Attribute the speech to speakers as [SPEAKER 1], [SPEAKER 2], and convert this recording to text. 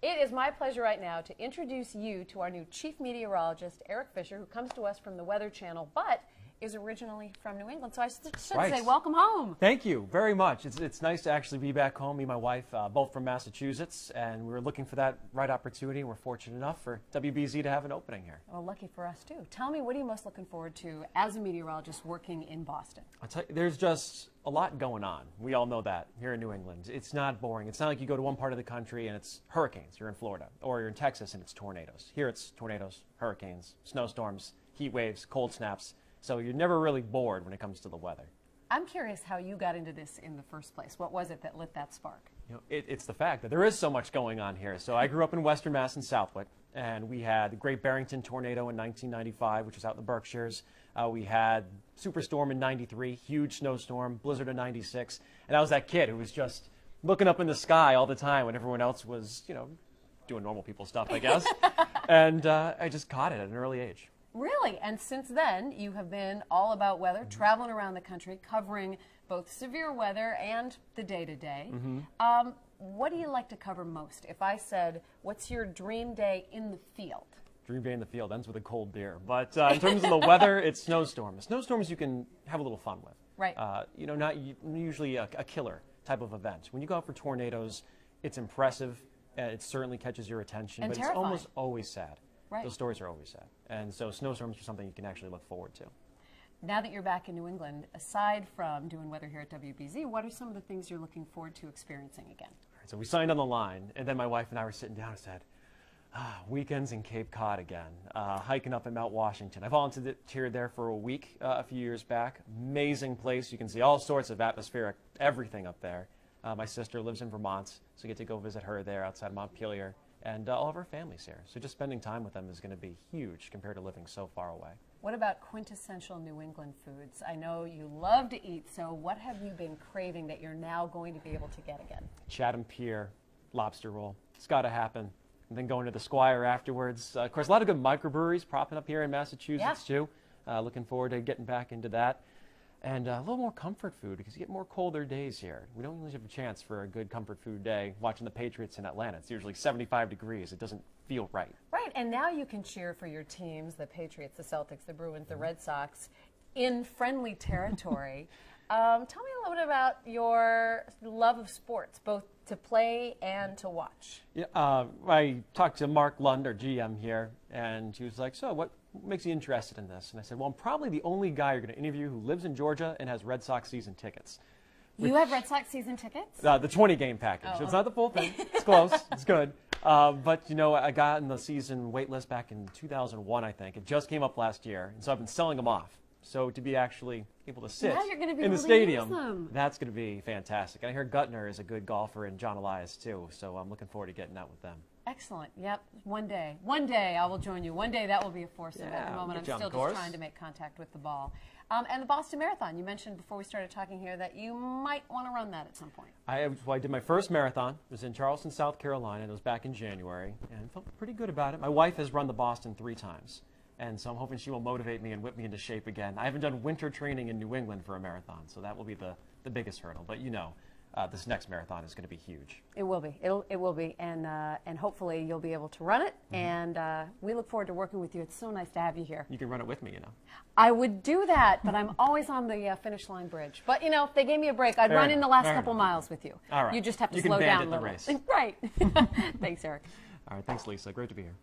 [SPEAKER 1] It is my pleasure right now to introduce you to our new Chief Meteorologist, Eric Fisher, who comes to us from the Weather Channel, but is originally from New England. So I should say welcome home.
[SPEAKER 2] Thank you very much. It's nice to actually be back home. Me and my wife, both from Massachusetts, and we were looking for that right opportunity. We're fortunate enough for WBZ to have an opening here.
[SPEAKER 1] Well, lucky for us, too. Tell me, what are you most looking forward to as a meteorologist working in Boston?
[SPEAKER 2] I'll tell you, there's just a lot going on. We all know that here in New England. It's not boring. It's not like you go to one part of the country and it's hurricanes. You're in Florida. Or you're in Texas and it's tornadoes. Here it's tornadoes, hurricanes, snowstorms, heat waves, cold snaps. So you're never really bored when it comes to the weather.
[SPEAKER 1] I'm curious how you got into this in the first place. What was it that lit that spark?
[SPEAKER 2] You know, it's the fact that there is so much going on here. So I grew up in Western Mass in Southwick, and we had the Great Barrington tornado in 1995, which was out in the Berkshires. We had Superstorm in 93, huge snowstorm, blizzard in 96, and I was that kid who was just looking up in the sky all the time when everyone else was, you know, doing normal people stuff, I guess. And I just caught it at an early age.
[SPEAKER 1] Really? And since then, you have been all about weather, traveling around the country, covering both severe weather and the day-to-day. What do you like to cover most? If I said, what's your dream day in the field?
[SPEAKER 2] Dream day in the field ends with a cold beer. But in terms of the weather, it's snowstorms. Snowstorms you can have a little fun with.
[SPEAKER 1] Right.
[SPEAKER 2] You know, not usually a killer type of event. When you go out for tornadoes, it's impressive. It certainly catches your attention.
[SPEAKER 1] And
[SPEAKER 2] but
[SPEAKER 1] terrifying.
[SPEAKER 2] It's almost always sad.
[SPEAKER 1] Right.
[SPEAKER 2] Those stories are always sad. And so snowstorms are something you can actually look forward to.
[SPEAKER 1] Now that you're back in New England, aside from doing weather here at WBZ, what are some of the things you're looking forward to experiencing again?
[SPEAKER 2] All right, so we signed on the line, and then my wife and I were sitting down and said, weekends in Cape Cod again, hiking up in Mount Washington. I volunteered there for a week a few years back. Amazing place. You can see all sorts of atmospheric everything up there. My sister lives in Vermont, so I get to go visit her there outside Montpelier. And all of our families here. So just spending time with them is going to be huge compared to living so far away.
[SPEAKER 1] What about quintessential New England foods? I know you love to eat, so what have you been craving that you're now going to be able to get again?
[SPEAKER 2] Chatham Pier, lobster roll. It's got to happen. And then going to the Squire afterwards. Of course, a lot of good microbreweries popping up here in Massachusetts, too. Looking forward to getting back into that. And a little more comfort food, because you get more colder days here. We don't usually have a chance for a good comfort food day watching the Patriots in Atlanta. It's usually 75 degrees. It doesn't feel right. Right,
[SPEAKER 1] and now you can cheer for your teams, the Patriots, the Celtics, the Bruins, the Red Sox, in friendly territory. Tell me a little bit about your love of sports, both to play and to watch.
[SPEAKER 2] Yeah, I talked to Mark Lund, our GM here, and he was like, so what makes you interested in this? And I said, well, I'm probably the only guy you're going to interview who lives in Georgia and has Red Sox season tickets.
[SPEAKER 1] You have Red Sox season tickets?
[SPEAKER 2] The 20-game package. Oh. It's not the full thing. It's close. It's good. But, you know, I got in the season wait list back in 2001, I think. It just came up last year, and so I've been selling them off. So to be actually able to sit in the stadium, that's going to be fantastic. And I hear Gutner is a good golfer, and John Elias, too. So I'm looking forward to getting out with them.
[SPEAKER 1] Excellent. Yep. One day I will join you. One day that will be a foursome. At the moment, I'm still just trying to make contact with the ball. And the Boston Marathon, you mentioned before we started talking here that you might want to run that at some point.
[SPEAKER 2] I did my first marathon. It was in Charleston, South Carolina. It was back in January, and I felt pretty good about it. My wife has run the Boston 3 times, and so I'm hoping she will motivate me and whip me into shape again. I haven't done winter training in New England for a marathon, so that will be the biggest hurdle. But you know, this next marathon is going to be huge.
[SPEAKER 1] It will be. It will be, and hopefully you'll be able to run it. And we look forward to working with you. It's so nice to have you here.
[SPEAKER 2] You can run it with me, you know.
[SPEAKER 1] I would do that, but I'm always on the finish line bridge. But you know, if they gave me a break, I'd run in the last couple miles with you.
[SPEAKER 2] All right.
[SPEAKER 1] You just have to slow down a little.
[SPEAKER 2] race.
[SPEAKER 1] Right. Thanks, Eric.
[SPEAKER 2] All right. Thanks, Lisa. Great to be here.